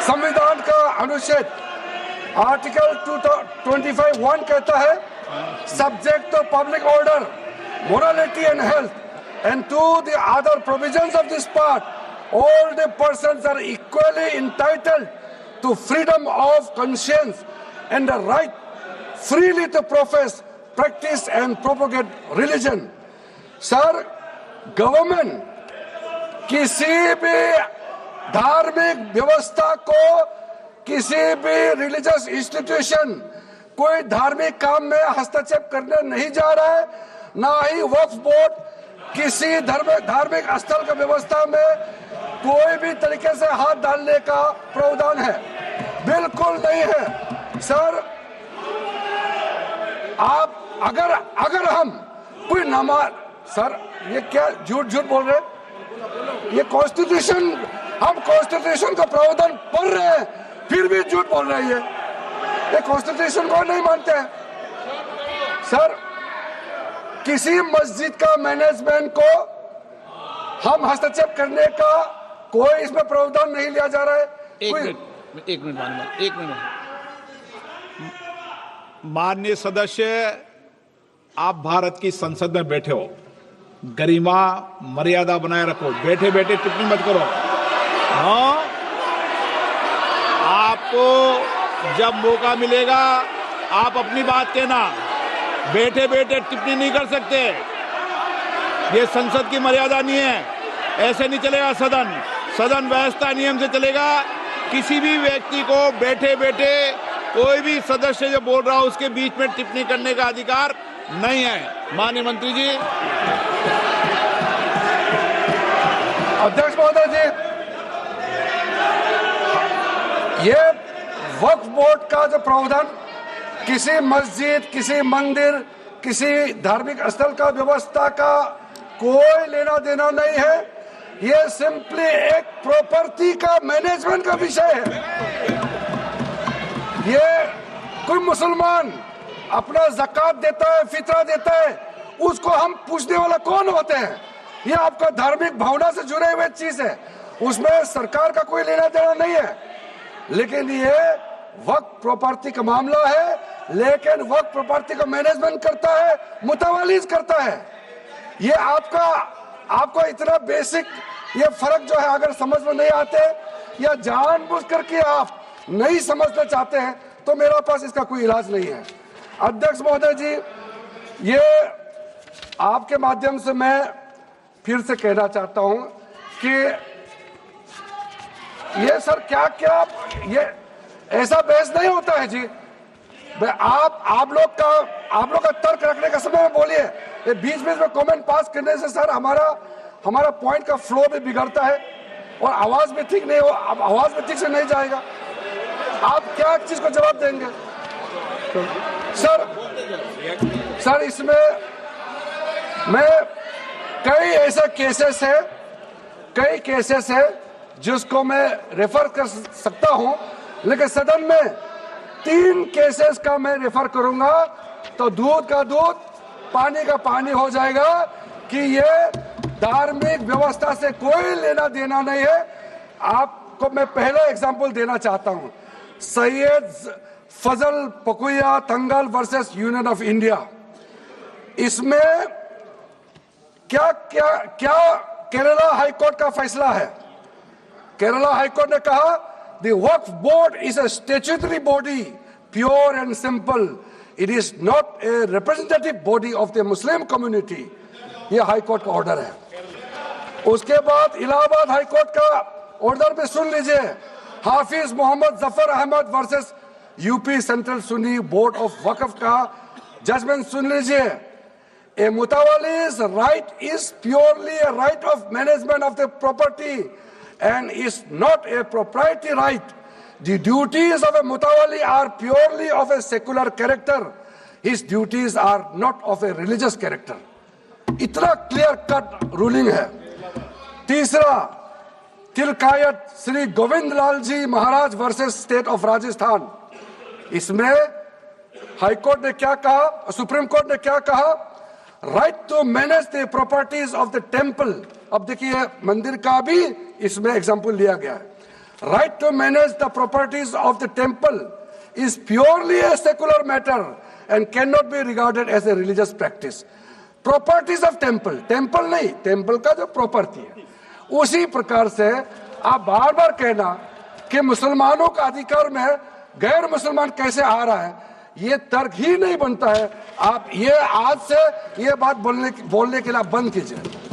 संविधान का अनुच्छेद आर्टिकल 25(1) कहता है, subject to public order, morality and health, and to the other provisions of this part, all the persons are equally entitled to freedom of conscience and the right freely to profess, practice and propagate religion. Sir, government किसी भी धार्मिक व्यवस्था को, किसी भी religious institution, कोई धार्मिक काम में हस्तक्षेप करने नहीं जा रहा है, ना ही वक्फ बोर्ड किसी धार्मिक स्थल की व्यवस्था में कोई भी तरीके से हाथ डालने का प्रावधान है, बिल्कुल नहीं है। सर, आप अगर हम कोई नमाज, सर ये क्या झूठ बोल रहे हैं? ये कॉन्स्टिट्यूशन, हम कॉन्स्टिट्यूशन का प्रावधान पढ़ रहे हैं, फिर भी झूठ बोल रहे हैं। ये कॉन्स्टिट्यूशन को नहीं मानते हैं। सर, किसी मस्जिद का मैनेजमेंट को हम हस्तक्षेप करने का कोई इसमें प्रावधान नहीं लिया जा रहा है। एक मिनट। माननीय सदस्य, आप भारत की संसद में बैठे हो, गरिमा मर्यादा बनाए रखो, बैठे बैठे टिप्पणी मत करो। हाँ, आपको जब मौका मिलेगा आप अपनी बात कहना, बैठे बैठे टिप्पणी नहीं कर सकते। ये संसद की मर्यादा नहीं है, ऐसे नहीं चलेगा सदन। सदन व्यवस्था नियम से चलेगा। किसी भी व्यक्ति को बैठे बैठे कोई भी सदस्य जो बोल रहा हो उसके बीच में टिप्पणी करने का अधिकार नहीं है। माननीय मंत्री जी। अध्यक्ष महोदय जी, ये वक्फ बोर्ड का जो प्रावधान किसी मस्जिद, किसी मंदिर, किसी धार्मिक स्थल का व्यवस्था का कोई लेना देना नहीं है। ये सिंपली एक प्रॉपर्टी का मैनेजमेंट का विषय है। ये कोई मुसलमान अपना ज़कात देता है, फितरा देता है, उसको हम पूछने वाला कौन होते हैं? ये आपका धार्मिक भावना से जुड़े हुए चीज है, उसमें सरकार का कोई लेना देना नहीं है। लेकिन ये वक्फ प्रॉपर्टी का मामला है, लेकिन वक्फ प्रॉपर्टी का मैनेजमेंट करता है, मुतवालीज करता है। ये आपको इतना बेसिक ये फर्क जो है अगर समझ में नहीं आते या जानबूझ करके आप नहीं समझना चाहते हैं तो मेरे पास इसका कोई इलाज नहीं है। अध्यक्ष महोदय जी, ये आपके माध्यम से मैं फिर से कहना चाहता हूं कि ये सर क्या ये ऐसा बहस नहीं होता है जी। आप लोग का तर्क रखने का समय में बोलिए, ये बीच में कमेंट पास करने से सर हमारा पॉइंट का फ्लो भी बिगड़ता है और आवाज भी ठीक नहीं हो, आवाज भी ठीक से नहीं जाएगा। आप क्या चीज को जवाब देंगे? सर इसमें मैं कई ऐसे केसेस है जिसको मैं रेफर कर सकता हूं, लेकिन सदन में 3 केसेस का मैं रेफर करूंगा तो दूध का दूध पानी का पानी हो जाएगा कि ये धार्मिक व्यवस्था से कोई लेना देना नहीं है। आपको मैं पहला एग्जांपल देना चाहता हूं, सैयद फजल पकुया तंगल वर्सेस यूनियन ऑफ इंडिया। इसमें क्या केरला हाईकोर्ट का फैसला है। केरला हाईकोर्ट ने कहा the Waqf board is a statutory body, pure and simple, it is not a representative body of the Muslim community. ये हाईकोर्ट का ऑर्डर है। उसके बाद इलाहाबाद हाईकोर्ट का ऑर्डर भी सुन लीजिए, Hafiz Mohammad Zafar Ahmad versus UP central Sunni board of Waqf का जजमेंट सुन लीजिए। A mutawalli's right is purely a right of management of the property and is not a proprietary right. The duties of a mutawalli are purely of a secular character. His duties are not of a religious character. इतना clear cut ruling है। तीसरा, तिलकायत श्री गोविंद लाल जी महाराज versus state of Rajasthan. इसमें high court ने क्या कहा, supreme court ने क्या कहा, right to manage the properties of the temple. अब देखिए मंदिर का भी इसमें एग्जाम्पल लिया गया है। right to manage the properties of the temple is purely a secular matter and cannot be regarded as a religious practice. Properties of temple, temple नहीं, temple का जो property है, उसी प्रकार से आप बार बार कहना कि मुसलमानों का अधिकार में गैर मुसलमान कैसे आ रहा है, ये तर्क ही नहीं बनता है। आप ये आज से ये बात बोलने के लिए बंद कीजिए।